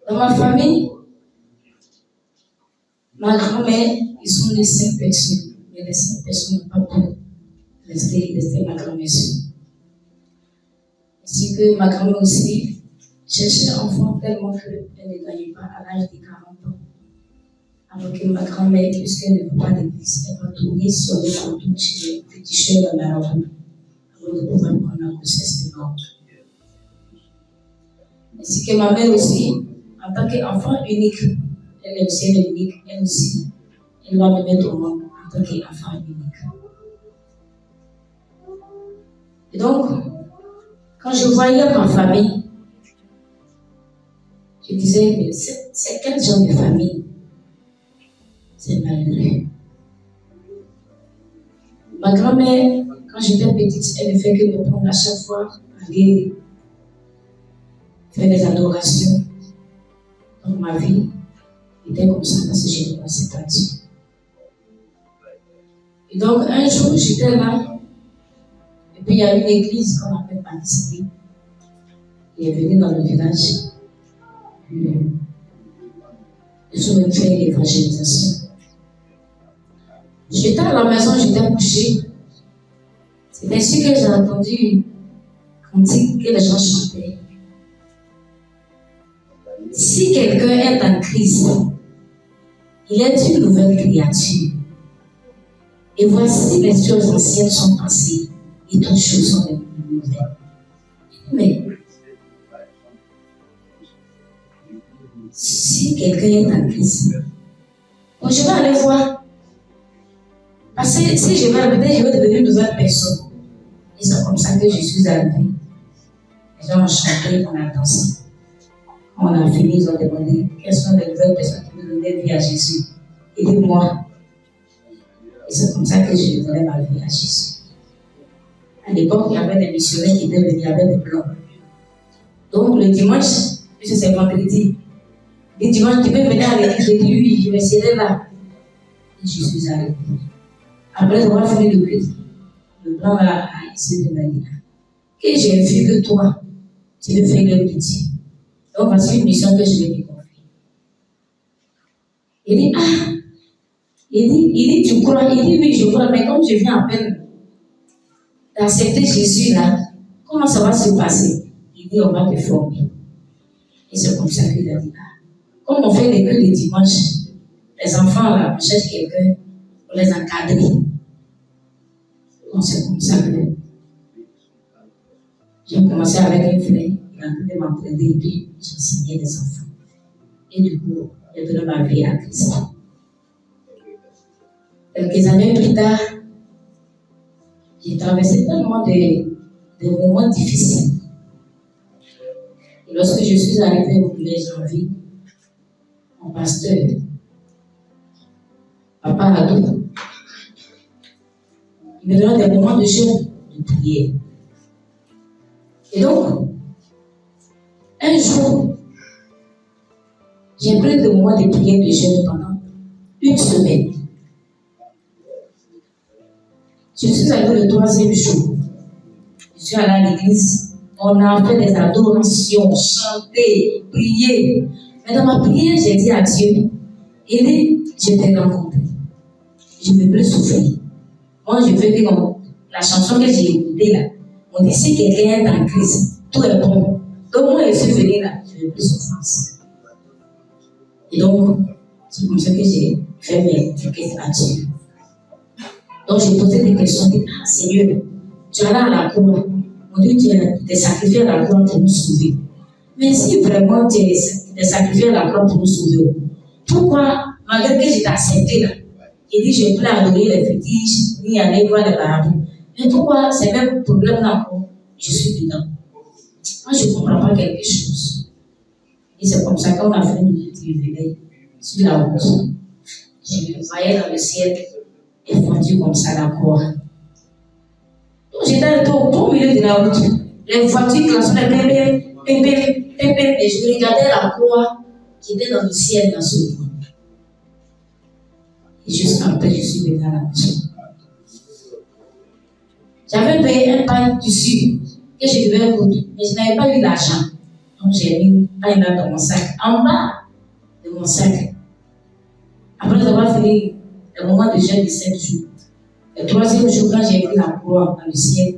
Dans ma famille, ma grand-mère, ils sont les 5 personnes. Mais les 5 personnes n'ont pas pu rester ma grand-mère seule. Ainsi que ma grand-mère aussi cherchait un enfant tellement qu'elle ne gagnait pas à l'âge de 40 ans. Alors que ma grand-mère, puisqu'elle ne veut pas d'église, elle va tourner sur les contours chez les féticheurs de la roue avant de pouvoir prendre la grossesse de l'autre. Ainsi que ma mère aussi, en tant qu'enfant unique, elle est aussi unique, elle aussi, elle va me mettre au monde en tant qu'enfant unique. Et donc, quand je voyais ma famille, je disais, mais c'est quel genre de famille? C'est malheureux. Ma grand-mère, quand j'étais petite, elle ne fait que me prendre à chaque fois, aller faire des adorations. Donc ma vie était comme ça parce que je ne pensais pas Dieu. Et donc un jour, j'étais là, et puis il y a une église qu'on appelle Patisserie. Il est venu dans le village. Ils ont même fait l'évangélisation. J'étais à la maison, j'étais couchée. C'est ainsi que j'ai entendu qu'on dit que les gens chantaient. Si quelqu'un est en crise, il est une nouvelle créature. Et voici les choses anciennes sont passées et toutes choses sont devenues nouvelles. Mais si quelqu'un est en crise, bon, je vais aller voir. Parce que si je vais répéter, je vais devenir une nouvelle personne. Et c'est comme ça que je suis arrivée. Les gens ont chanté, on a dansé. Quand on a fini, ils ont demandé quelles sont les nouvelles personnes qui veulent donner vie à Jésus. Et dis-moi. Et c'est comme ça que je donnais ma vie à Jésus. À l'époque, il y avait des missionnaires qui étaient venus avec des plans. Donc le dimanche, puisque c'est vendredi, le dimanche, tu peux venir à l'église et dire oui, je vais serrer là. Et je suis arrivée. Après avoir fini le culte, le plan a essayé de me dire que j'ai vu que toi, tu veux faire le petit. Donc voici une mission que je vais te confier. Il dit, il dit, tu crois? Il dit, oui, je crois, mais comme je viens à peine d'accepter Jésus là, comment ça va se passer? Il dit, on va te former. Et c'est comme ça qu'il a dit, comme on fait les cultes le dimanche, les enfants là, on cherche quelqu'un pour les encadrer. Donc c'est comme ça que j'ai commencé avec un frère, il a pu m'entraîner et puis j'enseignais les enfants. Et du coup, j'ai donné ma vie à Christ. Quelques années plus tard, j'ai traversé tellement de moments difficiles. Et lorsque je suis arrivée au 1er janvier, mon pasteur, Papa Adou, il me donnait des moments de jeûne, de prière. Et donc, un jour, j'ai pris des moments de prière de jeûne pendant une semaine. Je suis allée le 3e jour. Je suis allée à l'église. On a fait des adorations, chanté, prié. Mais dans ma prière, j'ai dit à Dieu, il dit, je t'ai rencontré. Je ne veux plus souffrir. Moi, je veux que la chanson que j'ai écoutée là, on dit si quelqu'un est en crise, tout est bon. Donc moi, je suis venue là, je ne veux plus souffrance. Et donc, c'est comme ça que j'ai fait mes requêtes à Dieu. Donc j'ai posé des questions, je dis, ah Seigneur, tu es là à la croix. On dit tu es sacrifié à la croix pour nous sauver. Mais si vraiment tu es sacrifié à la croix pour nous sauver, pourquoi, malgré que je t'ai accepté là, il dit je ne peux plus adorer les fétiches, ni aller voir les marabouts. Mais pourquoi ces mêmes problèmes là, je suis dedans? Moi je ne comprends pas quelque chose. Et c'est comme ça qu'on a fait une petite réveil sur la route. Je me voyais dans le ciel et fondu comme ça la croix. Donc j'étais au milieu de la route. Les voitures klaxonnaient, pépé, et je regardais la croix qui était dans le ciel dans ce moment. Et juste après, je suis venue à la maison. J'avais payé un pain de tissu que je devais coudre, mais je n'avais pas eu l'argent. Donc j'ai mis paille là dans mon sac, en bas de mon sac. Après avoir fait le moment de jeûne de 7 jours, le troisième jour, quand j'ai vu la croix dans le ciel,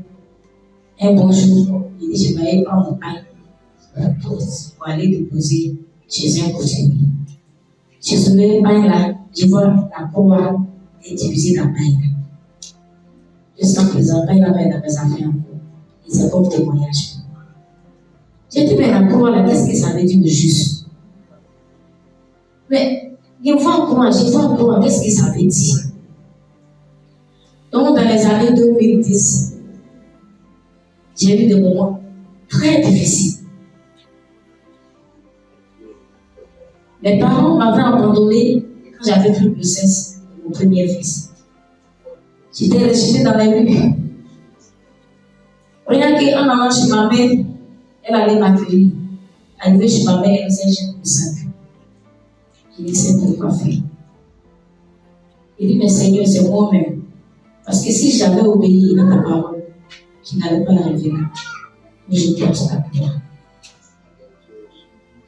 un bon jour, il dit, je vais aller prendre mon paille pour aller déposer chez un couturier. Je soulève le paille là, je vois la croix est divisée dans paille. Jusqu'à présent, paille là, dans mes affaires. Et c'est comme témoignage. J'ai dit, mais la croix là, qu'est-ce que ça veut dire de juste? Mais, je vois croix, qu'est-ce que ça veut dire? Donc, dans les années 2010, j'ai eu des moments très difficiles. Mes parents m'avaient abandonné quand j'avais pris grossesse de mon premier fils. J'étais dans les rues. Rien qu'en allant chez ma mère, elle allait m'accueillir. Arrivée chez ma mère, elle disait, j'ai un sac. Je lui disais, pourquoi faire? Il dit, mais Seigneur, c'est moi-même. Parce que si j'avais obéi à ta parole, je n'allais pas arriver là. Mais je porte ta croix.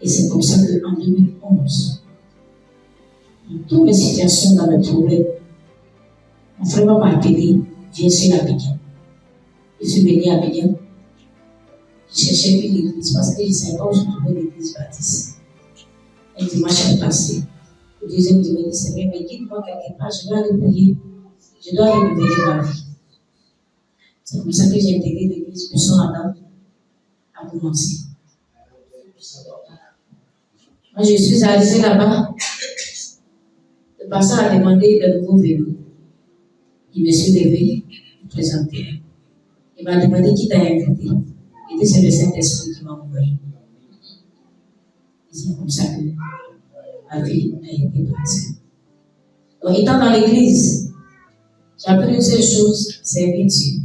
Et c'est comme ça qu'en 2011, dans toutes mes situations, dans mes problèmes, mon frère m'a appelé, viens sur Abidjan. Je suis venu à Abidjan. Je cherchais une église parce que je ne savais pas où se trouvait l'église baptiste. Un dimanche est passé. Le deuxième dimanche, Seigneur, mais guide-moi quelque part, je dois aller prier. Je dois aller révéler ma vie. C'est comme ça que j'ai intégré l'église Buisson Adam à commencer. Moi, je suis arrivé là-bas. Le pasteur a demandé de nouveau venir. Il me suis levé, présenté. Il m'a demandé qui t'a invité. Il dit, c'est le Saint-Esprit qui m'a envoyé. Et c'est comme ça que ma vie a été bâtie. Donc, étant dans l'église, j'ai appris une seule chose, servir Dieu.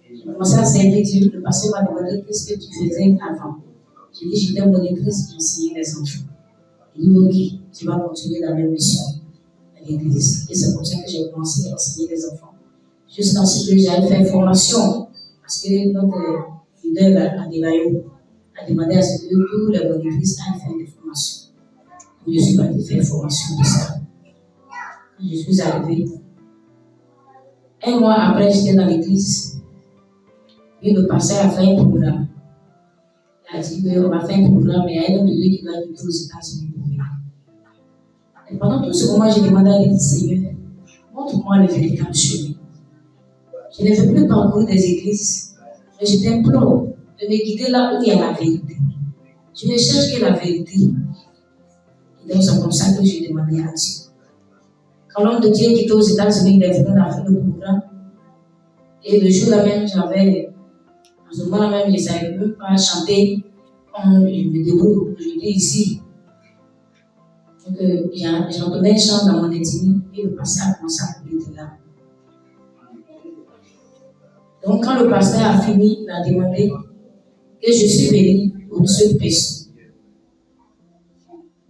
J'ai commencé à servir Dieu. Le pasteur m'a demandé qu'est-ce que tu faisais avant. J'ai dit, j'étais monitrice qui enseignait les enfants. Il dit, ok, tu vas continuer dans la même mission à l'église. Et c'est comme ça que j'ai commencé à enseigner les enfants. Jusqu'à ce que j'aille faire formation. Parce que notre leader, Adelayo, a demandé à ce que tous les monitrices aillent faire des formations. Je suis partie faire formation de ça. Quand je suis arrivée, un mois après, j'étais dans l'église. Et le pasteur a fait un programme. Il a dit qu'on va faire un programme, mais il y a un homme de Dieu qui doit quitter aux États-Unis pour venir. Et pendant tout ce moment, j'ai demandé à l'église, Seigneur, montre-moi le véritable chemin. Je ne veux plus parcourir des églises, mais je t'implore de me guider là où il y a la vérité. Je ne cherche que la vérité. Et donc, c'est comme ça que j'ai demandé à Dieu. Quand l'homme de Dieu quittait aux États-Unis, il est venu, on a fait le programme. Et le jour-là même, en ce moment-là même, je ne savais même pas chanter. Je me débrouille, je dis ici. Donc, j'entendais un chant dans mon ethnie, et le pasteur a commencé à couper de là. Donc, quand le pasteur a fini, il a demandé que je suis venue pour une seule personne.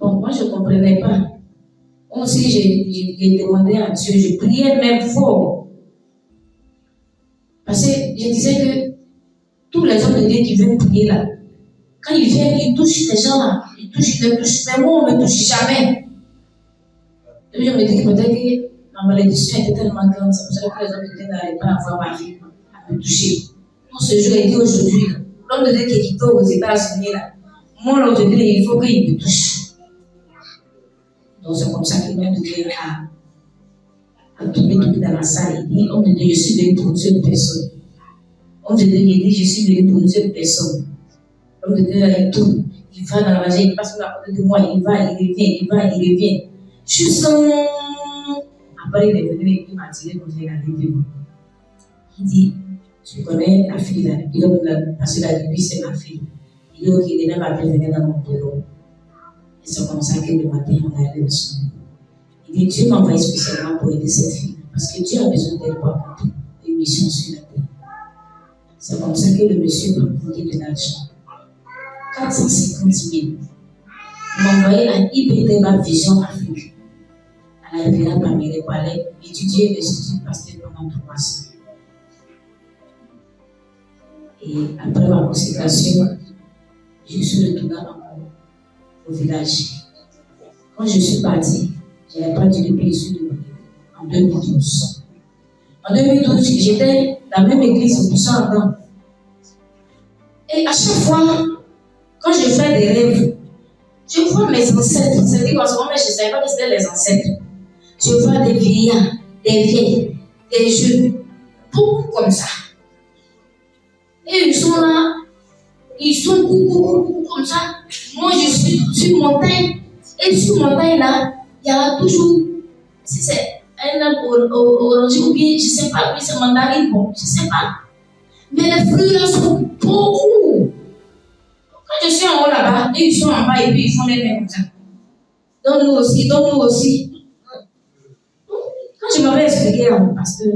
Bon, moi, je ne comprenais pas. Moi aussi, j'ai demandé à Dieu, je priais même fort. Parce que je disais que tous les hommes de Dieu qui viennent prier là, quand ils viennent, ils touchent les gens là, ils touchent, mais moi, on ne me touche jamais. Et je me dis que peut-être que ma malédiction était tellement grande, c'est pour ça que les hommes de Dieu n'arrivent pas à voir ma vie, à me toucher. Moi, ce jour était aujourd'hui, l'homme de Dieu qui est quitté aux États-Unis là, moi, l'homme de Dieu, il faut qu'il me touche. Donc, c'est comme ça que l'homme de Dieu a tourné tout dans la salle. Il dit, homme de Dieu, je suis venu pour une seule personne. Homme de Dieu, il dit, je suis venu pour une seule personne. L'homme de Dieu, il tourne, il va dans la magie, il passe à côté de moi, il va, il revient, il va, il revient. Juste après, il est venu et il m'a tiré pour regarder de moi. Il dit, tu connais la fille là? Il dit, parce que la lui, c'est ma fille. Il dit, ok, il est même appelé venir dans mon bureau. Et c'est comme ça que le matin, on a allé le soir. Il dit, Dieu m'a envoyé spécialement pour aider cette fille. Parce que Dieu a besoin d'elle pour accomplir une mission sur la terre. C'est comme ça que le monsieur m'a demandé de l'argent. 450 000. Il m'a envoyé à IBTBA Vision Afrique. À la révérende Pamela Palais, étudier les études pasteur pendant 3 ans. Et après ma consécration, je suis retournée au village. Quand je suis partie, je n'ai pas dû le payer sur le en 2012. En 2012, j'étais dans la même église pour ça avant. Et à chaque fois, quand je fais des rêves, je vois mes ancêtres. C'est-à-dire qu'en ce moment, je ne savais pas que c'était les ancêtres. Je vois des vieillards, des vieilles, des jeunes, beaucoup comme ça. Et ils sont là, ils sont beaucoup comme ça. Moi, je suis sur une montagne. Et sur une montagne là, il y a toujours, si c'est un arbre orange ou bien, je ne sais pas, puis c'est mandarine, bon, je ne sais pas. Mais les fruits là sont beaucoup. Quand je suis en haut là-bas, et ils sont en bas et puis ils font les mêmes comme ça. Donne-nous aussi, donne-nous aussi. Quand je m'avais expliqué à mon pasteur,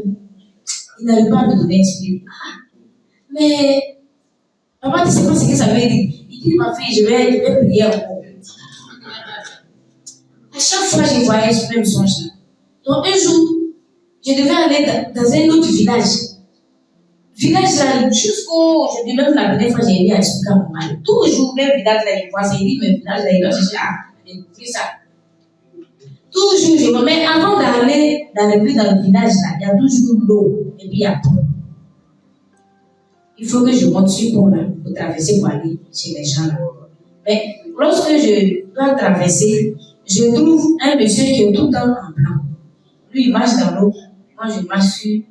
il n'arrive pas à me donner expliqué. Ah, mais papa, tu ne sais pas ce que ça veut dire. Il dit, ma fille, je vais prier encore. À chaque fois, je voyais ce même songe-là. Donc, un jour, je devais aller dans un autre village. Village là, jusqu'au. Je dis même la dernière fois, j'ai été à expliquer à mon mari. Toujours, même village là, il voit, c'est dit, mais village là, il va chercher à découvrir ça. Toujours, je vois. Mais avant d'aller dans le village là, il y a toujours l'eau et puis il y a tout. Il faut que je monte sur pont là pour traverser pour aller chez les gens là. Mais lorsque je dois traverser, je trouve un monsieur qui est tout le temps en blanc. Lui, il marche dans l'eau. Moi, je marche sur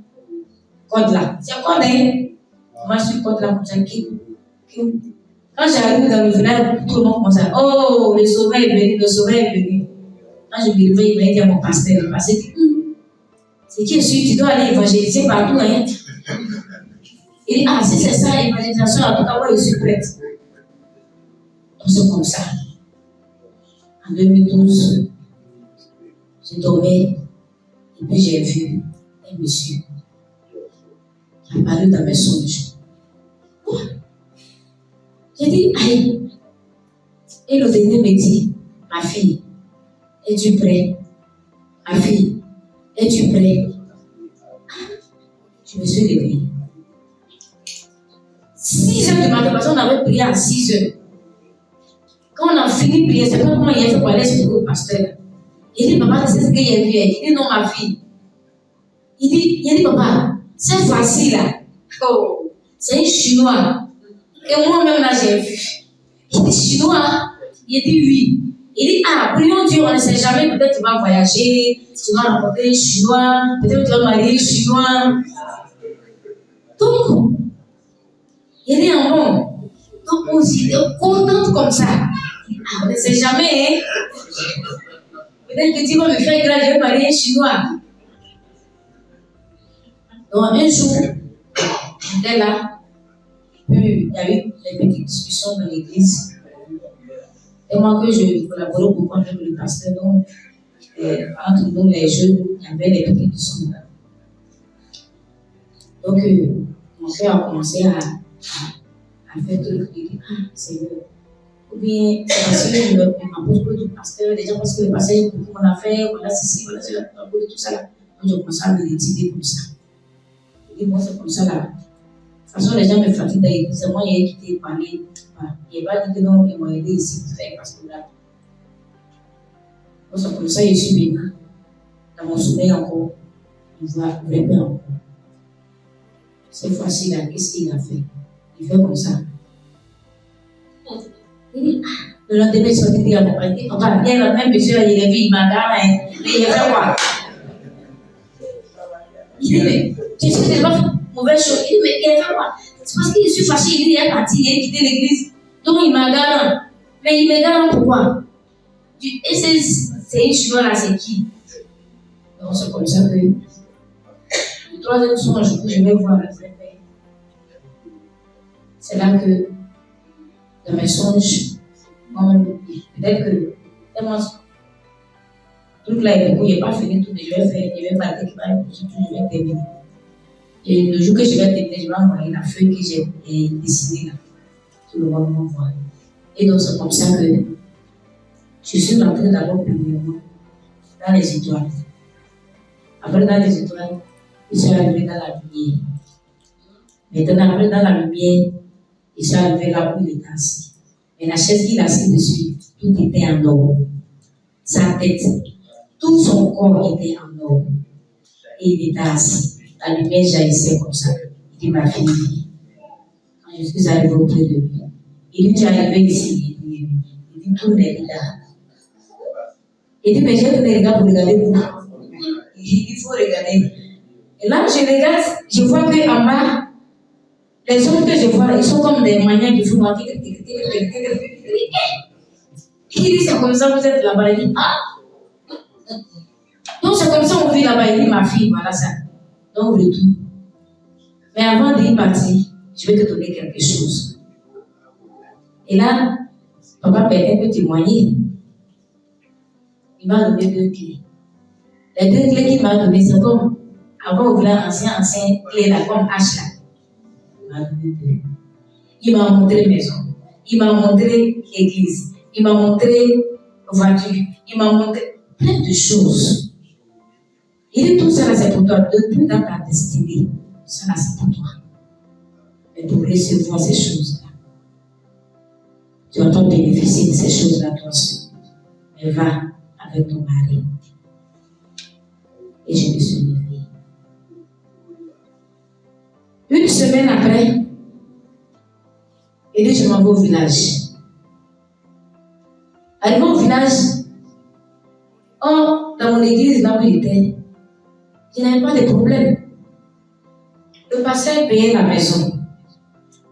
code là. C'est code, hein? Je marche sur code là comme ça. Quand j'arrive dans le village, tout le monde commence à oh, le sauveur est venu, le sauveur est venu. Quand je me réveille, il m'a dit à mon pasteur, parce que c'est qui est sûr, tu dois aller évangéliser partout, hein? Il dit, ah, si c'est ça, l'évangélisation, en tout cas, moi, je suis prête. Donc, c'est comme ça. En 2012, j'ai dormi et puis j'ai vu un monsieur qui a apparu dans mes songes. Quoi? J'ai dit, aïe. Et le dernier me dit, ma fille, es-tu prête? Ma fille, es-tu prête? Je me suis réveillée. 6 heures du matin, parce qu'on avait prié à 6 heures. Quand on a fini de prier, c'est pas comment il a fait pour aller expliquer au pasteur. Il dit, papa, c'est ce qu'il a vu. Il dit, non, ma fille. Il dit, papa, cette fois-ci là, oh, c'est un chinois. Et moi-même là, j'ai vu. Il dit, chinois? Il dit, oui. Il dit, ah, prions Dieu, on ne sait jamais, peut-être tu vas voyager, tu vas rencontrer un chinois, peut-être tu vas marier un chinois. Donc, il est en bon. Donc, on s'y est contente comme ça. Ah, on ne sait jamais, hein. Peut-être que tu vas me faire grâce, je vais marier un chinois. Donc, un jour, j'étais là, puis il y a eu des petites discussions dans l'église. Et moi, que je collaborais beaucoup avec le pasteur, donc, entre nous, les jeunes, il y avait les petites discussions là. Donc, mon frère a commencé à faire tout le truc. Ah, Seigneur. Ou bien, c'est parce que je m'approche peu du pasteur, déjà parce que le pasteur, il beaucoup qu'on a fait, voilà ceci, voilà cela, tout ça là. Donc, je commence à me décider comme ça. Je dis, moi, c'est comme ça là. De toute façon, les gens me fatiguent d'ailleurs. C'est moi qui ai quitté parler. Il n'a pas dit que non, ils m'ont aidé ici pour faire parce que là. Donc, c'est comme ça, je suis maintenant. Dans mon sommeil encore, je vois vraiment encore. Cette fois-ci là, qu'est-ce qu'il a fait? Il fait comme ça. Il dit, ah, le lendemain, il sortit à mon père. On va bien, le même monsieur, il est vu, il m'a gagné. Mais il a fait quoi? Il dit, mais tu sais que tu n'as pas fait mauvaise chose. Il dit, mais il a fait quoi? C'est parce qu'il est fâché, il dit, il est parti, il a quitté l'église. Donc il m'a gagné. Mais il me gagne pourquoi? Et c'est une chinois là, c'est qui? Donc c'est comme ça que le troisième songe que je vais voir la frère. C'est là que, dans mes songes, peut-être que, tellement, tout là est beaucoup, il n'est pas fini tout, mais je vais parler qui va je vais terminer. Et le jour que je vais terminer, je vais envoyer la feuille que j'ai dessinée là. Tout le monde m'envoie. Et donc, c'est comme ça que je suis rentrée d'abord premièrement dans les étoiles. Après, dans les étoiles, je suis arrivée dans la lumière. Maintenant, après, dans la lumière, je suis arrivée là où il était assis. Mais la chaise qu'il a assis dessus, tout était en or. Sa tête, tout son corps était en or. Et il était assis. La lumière jaillissait comme ça. Il dit, ma fille, quand je suis arrivé auprès de lui, il dit, tu es arrivé ici. Il dit, tourne les regards. Il dit, mais j'ai tourné les regards pour regarder vous. Il dit, il faut regarder. Et là, je regarde, je vois qu'en bas, les hommes que je vois, ils sont comme des maniaques qui font. Il dit, c'est comme ça, vous êtes là-bas. Il dit, ah! Donc, c'est comme ça on vit là-bas. Il dit, ma fille, voilà ça. Donc, le tout. Mais avant d'y partir, je vais te donner quelque chose. Et là, papa peut témoigner. Il m'a donné 2 clés. Les 2 clés qu'il m'a données, c'est comme avant on voulait ancien clé là, comme H là. Il m'a donné 2. Il m'a montré maison. Il m'a montré église. Il m'a montré voiture. Il m'a montré plein de choses. Il dit tout ça là, c'est pour toi. Depuis dans ta destinée, ça là, c'est pour toi. Mais pour recevoir ces choses-là, tu vas pas bénéficier de ces choses-là toi seul. Mais va avec ton mari. Et je me suis levée. Une semaine après, il dit, je m'en vais au village. Arrivé au village, dans mon église, là où il était, je n'avais pas de problème. Le pasteur payait la maison.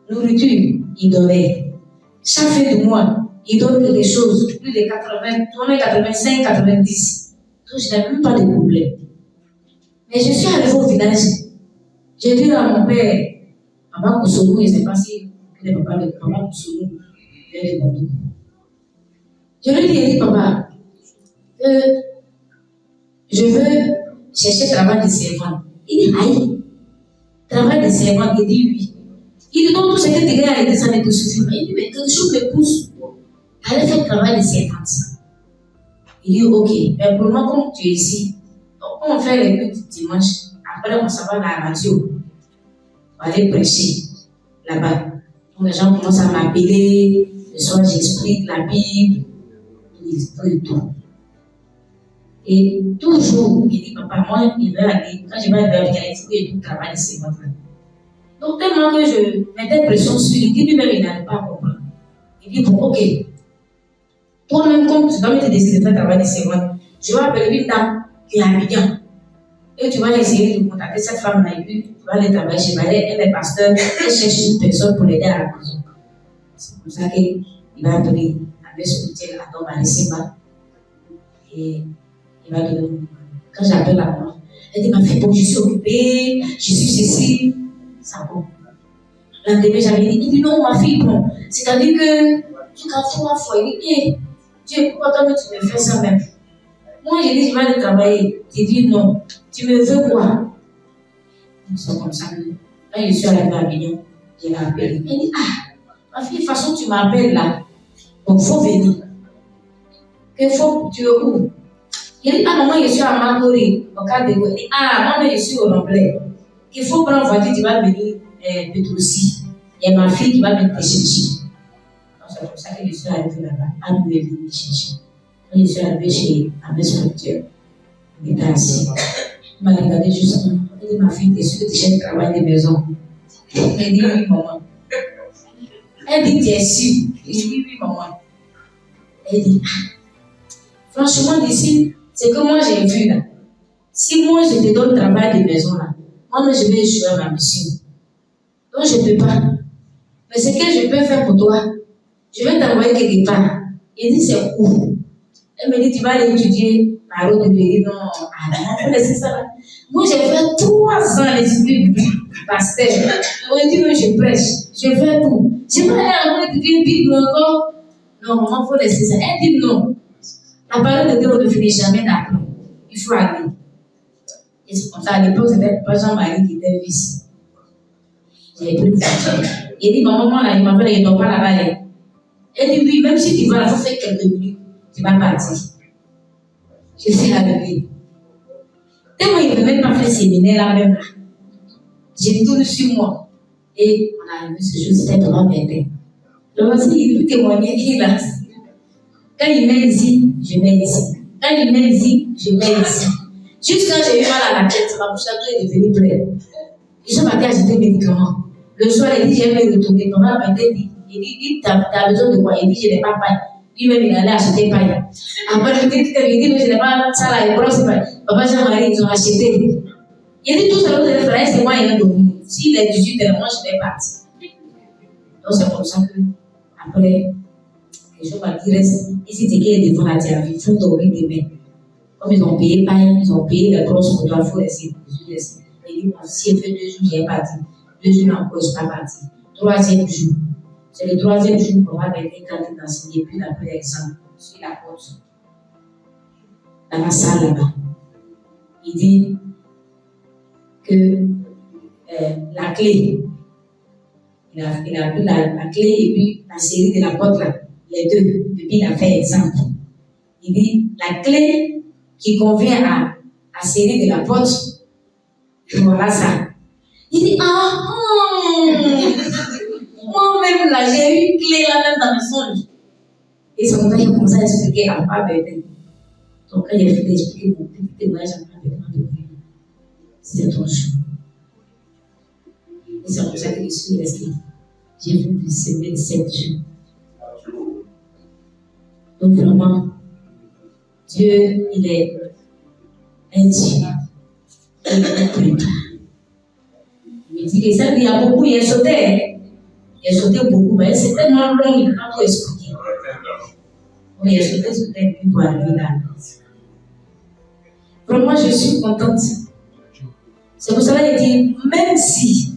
Nourriture, il donnait. Chaque fin de mois, il donne quelque chose, plus de 80, 85, 90. Donc, je n'avais même pas de problème. Mais je suis arrivée au village. J'ai dit à mon père, Papa Koussonou, je ne sais pas si le papa de Papa Koussonou vient de Bordeaux. Je lui ai dit, papa, je veux chercher travail de servante. Il dit, aïe, travail de servante. Il dit, oui. Il dit, donc tout ce que tu gagnes à l'église, ça ne te suffit pas. Il dit, mais quelque chose me pousse. Allez faire travail de servante. Il dit, ok, mais pour moi, comme tu es ici, on fait les cultes dimanche. Après, on s'en va à la radio. On va aller prêcher là-bas. Donc, les gens commencent à m'appeler. Le soir, j'explique la Bible. Tout et tout. Et toujours, il dit, papa, moi, il va aller. Quand je vais aller avec elle, il faut que je travaille de servante. Donc, tellement que je mettais pression sur lui, il dit lui-même, il n'allait pas comprendre. Il dit, bon, ok. Toi-même, comme tu dois me décider de faire travail de servante, je vais appeler une dame qui est à Abidjan. Et tu vas essayer de contacter cette femme-là et puis tu vas aller travailler chez elle. Elle est pasteur, elle cherche une personne pour l'aider à la maison. C'est comme ça qu'il va donner avec son outil à Don Marisima. Et il va donner. Quand j'appelle la maman, elle dit, ma fille, bon, je suis occupée, je suis ceci. Ça bon. L'endemain, j'avais dit, il dit, non, ma fille, bon. C'est-à-dire que tu t'en fous ma foi. Il dit, Dieu, pourquoi toi, tu me fais ça même? Moi, j'ai dit, je vais aller travailler. Il dit, non. Tu me veux quoi? C'est comme ça. Quand je suis arrivée à Avignon, je l'ai appelé. Elle dit, ah, ma fille, de toute façon, tu m'appelles là. Donc, il faut venir. Tu es où? Il dit, ah, maman, je suis à Marcory, au cadre de Goué. Ah, maman, je suis au Remblai. Il faut prendre voiture, tu vas venir peut-être aussi. Il y a ma fille qui va venir te chercher. C'est comme ça que je suis arrivée là-bas. Elle est venue me chercher. Quand je suis arrivée chez la maison, il était assis. Il m'a regardé justement. Il dit, ma fille, est-ce que tu cherches le travail de maison? Elle dit, oui, maman. Elle dit, tu es sûre? Il dit, oui, maman. Elle dit, franchement, d'ici, c'est que moi j'ai vu là. Si moi je te donne le travail de maison là, moi je vais échouer à ma mission. Donc je ne peux pas. Mais ce que je peux faire pour toi, je vais t'envoyer quelque part. Il dit, c'est où? Elle me dit, tu vas aller étudier la route de Péry. Non, non, c'est ça là. Moi j'ai fait 3 ans d'études pasteur. On dit que je prêche, je fais tout. Je vais aller étudier une Bible encore. Non, maman, il faut laisser ça. Elle dit non. La parole de Dieu ne finit jamais d'apprendre. Il faut aller. Et c'est comme ça, à l'époque, c'était pas Jean-Marie qui était fils. J'ai pris le voiture. Il dit, maman, là, il m'appelle, il ne dort pas là-bas. Elle dit, oui, même si tu vas, il faut faire quelques minutes. Tu vas partir. Je suis arrivée. Tellement il ne veut même pas faire séminaire là même. J'ai tourné sur moi. Et on est arrivé ce jour, c'était pendant 20 ans. Le voici, il peut témoigner qu'il a. Quand il met ici, je mets ici. Quand il met ici, je mets ici. Juste quand j'ai eu mal à la tête, ma bouche est devenue pleine. Je suis partie acheter des médicaments. Le soir, il dit, j'ai me retourner. Maman m'a dit, t'as besoin de quoi? Il dit, je n'ai pas paille. Lui-même, il allait acheter paille. Après, je dis, mais je n'ai pas ça là, il brosse paille. Papa, Jean-Marie, ils ont acheté. Il dit, tout ça, vous allez faire, c'est moi, il est dormi. S'il est 18 heures, moi, je vais partir. Donc, c'est comme ça que, après, les gens vont dire, et si tu es devant la terre, il faut dormir demain. Comme ils ont payé paille, ils ont payé la grosse pour toi, il faut laisser. Il dit, bon, si elle fait 2 jours, j'ai parti. 2 jours encore, je ne suis pas parti. 3e jour. C'est le 3e jour qu'on va mettre quand tu d'enseigner, puis après l'examen, sur la porte. Dans la salle là-bas. Il dit que la clé, il a pris la clé et puis la série de la porte là, les deux, et puis il a fait exemple. Il dit la clé qui convient à serrer de la porte, voilà ça. Il dit moi-même là, j'ai eu une clé là même dans mes songes. Et son père il a commencé à expliquer à papa Bertin. Donc quand il a fait d'expliquer mon petit témoignage à papa Bertin, c'était ton jour. Et c'est comme ça que je suis restée. J'ai vu plus semer 7 jours. Donc vraiment, Dieu, il est un Dieu. Il est prépare. Il me dit que ça, il y a beaucoup, il a sauté. Il a sauté beaucoup, mais c'est tellement long, il ne peut pas tout expliquer. Mais il a sauté, et puis pour arriver là. Vraiment, je suis contente. C'est pour cela qu'il dit, même si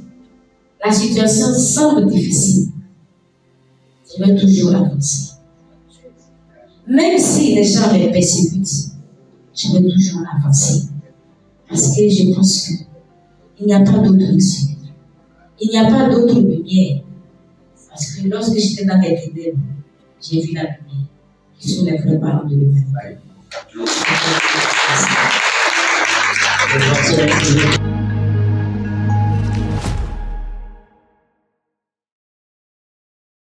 la situation semble difficile, je vais toujours avancer. Même si les gens me persécutent, je vais toujours avancer. Parce que je pense qu'il n'y a pas d'autre issue. Il n'y a pas d'autre lumière. Parce que lorsque j'étais dans les ténèbres, j'ai vu la lumière qui sont les vrais parents de l'humanité.